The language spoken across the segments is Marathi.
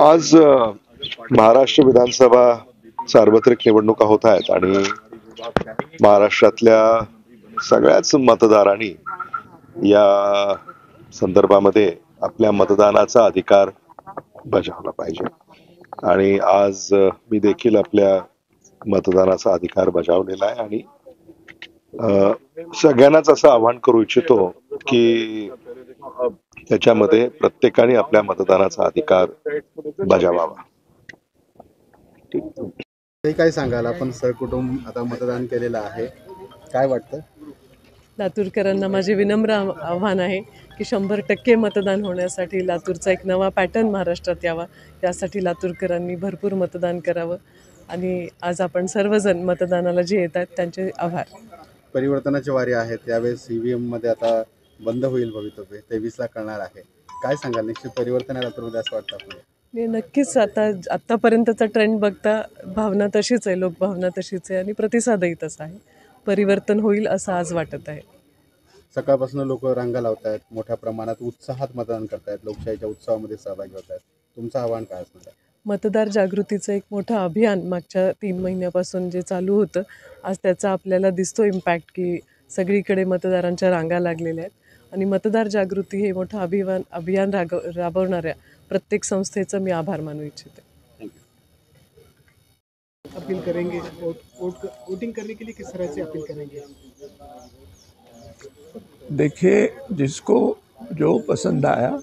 आज महाराष्ट्र विधानसभा सार्वत्रिक निवडणुका होत आहेत आणि महाराष्ट्रातल्या सगळ्याच मतदारांनी या संदर्भामध्ये आपल्या मतदानाचा अधिकार बजावला पाहिजे आणि आज मी देखील आपल्या मतदानाचा अधिकार बजावलेला आहे आणि सगळ्यांनाच असं आवाहन करू इच्छितो की त्याच्यामध्ये प्रत्येकाने आपल्या मतदानाचा अधिकार बजावावा. काय सांगाल, आपण सहकुटुंब आता मतदान केलेलं आहे, काय वाटतं? लातूरकरांना माझे विनम्र आव्हान आहे की 100% मतदान होण्यासाठी लातूरचा एक नवा पॅटर्न महाराष्ट्रात यावा, यासाठी लातूरकरांनी भरपूर मतदान करावं आणि आज आपण सर्वजण मतदानाला जे येतात त्यांचे आभार. परिवर्तनाची वारी आहे, त्यावेळेस EVM मध्ये आता बंद होईल भवितव्य, 23ला करणार आहे, काय सांगाल? निश्चित परिवर्तन आहे लातूरमध्ये असं वाटतं आपल्याला? नक्कीच. आत्तापर्यंतचा ट्रेंड बघता भावना तशीच आहे, लोकभावना तशीच आहे आणि प्रतिसादही तसा आहे. परिवर्तन होईल असं आज वाटत आहे. सकाळपासून लोक रांगा लावत आहेत, मोठ्या प्रमाणात उत्साहात मतदान करतायत, लोकशाहीच्या उत्सवामध्ये सहभागी होत आहेत, तुमचं आव्हान काय असणार आहे? मतदार जागृतीचं एक मोठं अभियान मागच्या 3 महिन्यापासून जे चालू होतं, आज त्याचा आपल्याला दिसतो इम्पॅक्ट की सगळीकडे मतदारांच्या रांगा लागलेल्या आहेत आणि मतदार जागृती हे मोठं अभियान राबवणाऱ्या प्रत्येक संस्थेचं मी आभार मानू इच्छिते. अपील करेंगे वोटिंग करने के लिए किस तरह से अपील करेंगे? देखिए, जिसको जो पसंद आया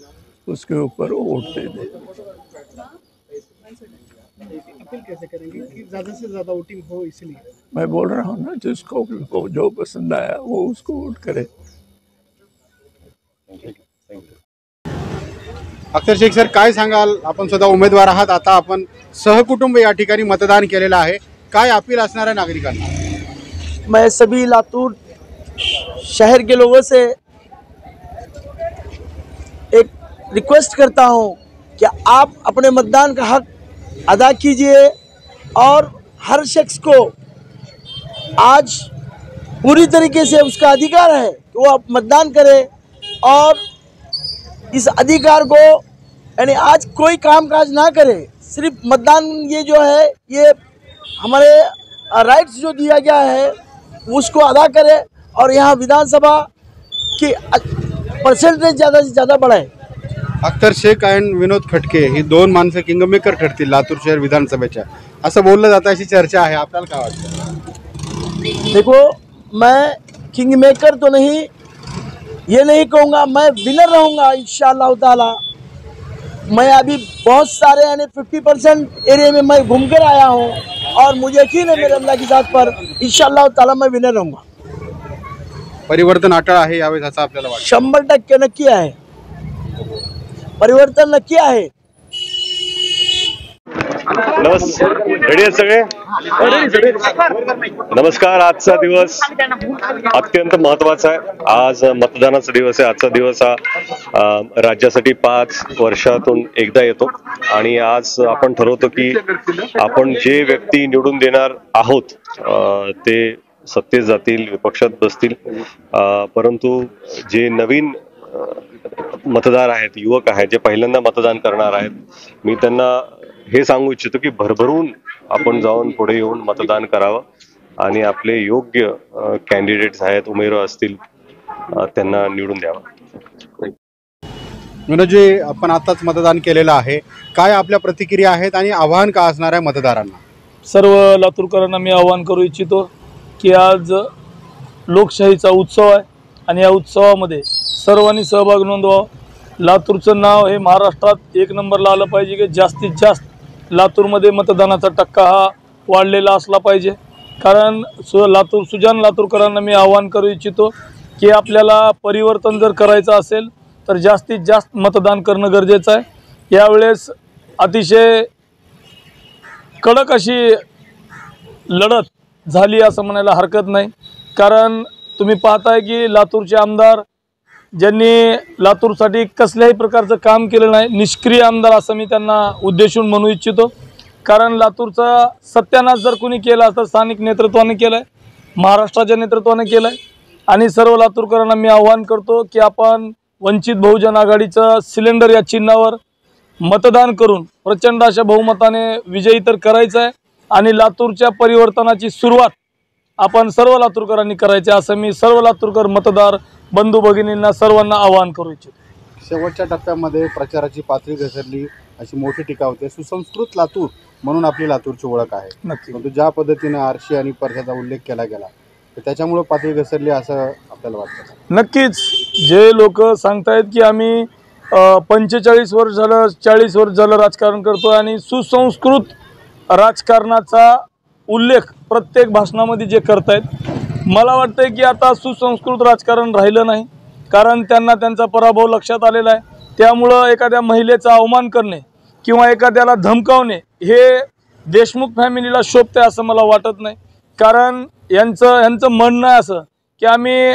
उसके ऊपर वोट दे दे. अपील कैसे करेंगे कि ज़्यादा से ज़्यादा वोटिंग हो? इसलिए मैं बोल रहा हूँ ना, जिसको जो पसंद आया वो उसको वोट करे. अख्तर शेख सर, काय सांगाल? आपण स्वतः उमेदवार आहात, आता आपण सहकुटुंब या ठिकाणी मतदान केलेलं आहे, काय अपील असणार आहे नागरिकांना? मैं सभी लातूर शहर के लोगों से एक रिक्वेस्ट करता हूं कि आप अपने मतदान का हक अदा कीजिए और हर शख्स को आज पूरी तरीके से उसका अधिकार है कि वो मतदान करे और इस अधिकार को यानी आज कोई कामकाज ना करे, सिर्फ मतदान ये जो है ये हमारे राइट्स जो दिया गया है उसको अदा करे और यहाँ विधानसभा की पर्सेंटेज ज़्यादा से ज़्यादा बढ़ाए. अख्तर शेख आणि विनोद खटके ही 2 माणसं किंगमेकर ठरतील लातूर शहर विधानसभेच्या, असं बोललं जातं, अशी चर्चा आहे, आपल्याला काय वाटतं? देखो, मैं किंग मेकर तो नहीं, ये नहीं कहूँगा, मैं विनर रहूँगा इंशाअल्लाह ताला. मैं अभी बहुत सारे यानी 50% एरिया में मैं घूम कर आया हूँ और मुझे यकीन है मेरे अल्लाह की ज़ात पर इंशाअल्लाह ताला मैं विनर रहूँगा. परिवर्तन अटळ आहे यावेळेस असं आपल्याला वाटतं? 100% नक्की आहे, परिवर्तन नक्की आहे. रेडी आहेत सगळे? नमस्कार. आजचा दिवस अत्यंत महत्वाचा आहे. आज मतदानाचा दिवस आहे. आजचा दिवस हा राज्यासाठी 5 वर्षातून एकदा येतो आणि आज आपण ठरवतो की आपण जे व्यक्ती निवडून देणार आहोत ते सत्तेत जातील, विपक्षात बसतील, परंतु जे नवीन मतदार आहेत, युवक आहेत, जे पहिल्यांदा मतदान करणार आहेत, मी त्यांना हे सांगू इच्छितो की भरभरून आपण जाऊन पुढे येऊन मतदान करावं आणि आपले योग्य कॅन्डिडेट्स आहेत, उमेदवार असतील, त्यांना निवडून द्यावं. विनोदजी, आपण आताच मतदान केलेलं आहे, काय आपल्या प्रतिक्रिया आहेत आणि आव्हान का असणार आहे मतदारांना? सर्व लातूरकरांना मी आव्हान करू इच्छितो की आज लोकशाहीचा उत्सव आहे आणि या उत्सवामध्ये सर्वांनी सहभाग नोंदवावा. लातूरचं नाव हे महाराष्ट्रात 1 नंबरला आलं पाहिजे की जास्तीत जास्त लातूरमध्ये मतदानाचा टक्का हा वाढलेला असला पाहिजे. कारण सुजाण लातूरकरांना मी आवाहन करू इच्छितो की आपल्याला परिवर्तन जर करायचं असेल तर जास्तीत जास्त मतदान करणं गरजेचं आहे. यावेळेस अतिशय कडक अशी लढत झाली असं म्हणायला हरकत नाही. कारण तुम्ही पाहताय की लातूरचे आमदार ज्यांनी लातूरसाठी कसल्याही प्रकारचं काम केलं नाही, निष्क्रिय आमदार असं मी त्यांना उद्देशून म्हणू इच्छितो. कारण लातूरचा सत्यानाश जर कोणी केला तर स्थानिक नेतृत्वाने केलं आहे, महाराष्ट्राच्या नेतृत्वाने केलं आहे. आणि सर्व लातूरकरांना मी आवाहन करतो की आपण वंचित बहुजन आघाडीचं सिलेंडर या चिन्हावर मतदान करून प्रचंड अशा बहुमताने विजयी तर करायचं आहे आणि लातूरच्या परिवर्तनाची सुरुवात आपण सर्व लातूरकरांनी करायची असं मी सर्व लातूरकर मतदार बंधू भगिनींना सर्वांना आवाहन करू इच्छितो. शेवटच्या टप्प्यामध्ये प्रचाराची पातळी घसरली अशी मोठी टीका होते. सुसंस्कृत लातूर म्हणून आपली लातूरची ओळख आहे. नक्की. परंतु ज्या पद्धतीने आरशी आणि परशाचा उल्लेख केला गेला तर त्याच्यामुळे पातळी घसरली असं आपल्याला वाटतं. नक्कीच जे लोक सांगतायत की आम्ही 45 वर्ष झालं 40 वर्ष झालं राजकारण करतोय आणि सुसंस्कृत राजकारणाचा उल्लेख प्रत्येक भाषणामध्ये जे करतायत, मला वाटतंय की आता सुसंस्कृत राजकारण राहिलं नाही, कारण त्यांना त्यांचा पराभव लक्षात आलेला आहे. त्यामुळं एखाद्या महिलेचा अवमान करणे किंवा एखाद्याला धमकावणे हे देशमुख फॅमिलीला शोभते असं मला वाटत नाही. कारण यांचं म्हणणं आहे असं की आम्ही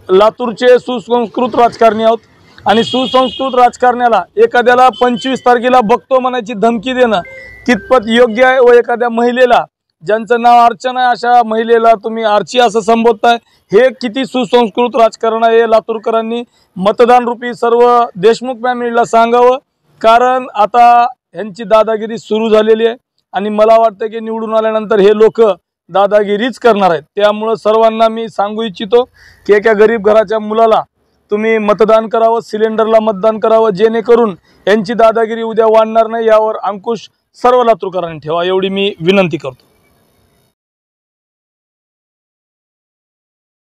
लातूरचे सुसंस्कृत राजकारणी आहोत आणि सुसंस्कृत राजकारण्याला एखाद्याला 25 तारखेला बघतो म्हणायची धमकी देणं कितपत योग्य आहे व एखाद्या महिलेला ज्यांचं नाव अर्चना आहे अशा महिलेला तुम्ही आरची असं संबोधताय, हे किती सुसंस्कृत राजकारण आहे हे लातूरकरांनी मतदान रूपी सर्व देशमुख फॅमिलीला सांगावं. कारण आता ह्यांची दादागिरी सुरू झालेली आहे आणि मला वाटतं की निवडून आल्यानंतर हे लोक दादागिरीच करणार आहेत. त्यामुळं सर्वांना मी सांगू इच्छितो की एका गरीब घराच्या मुलाला तुम्ही मतदान करावं, सिलेंडरला मतदान करावं, जेणेकरून यांची दादागिरी उद्या वाढणार नाही यावर अंकुश सर्व लातूरकरांनी ठेवा एवढी मी विनंती करतो.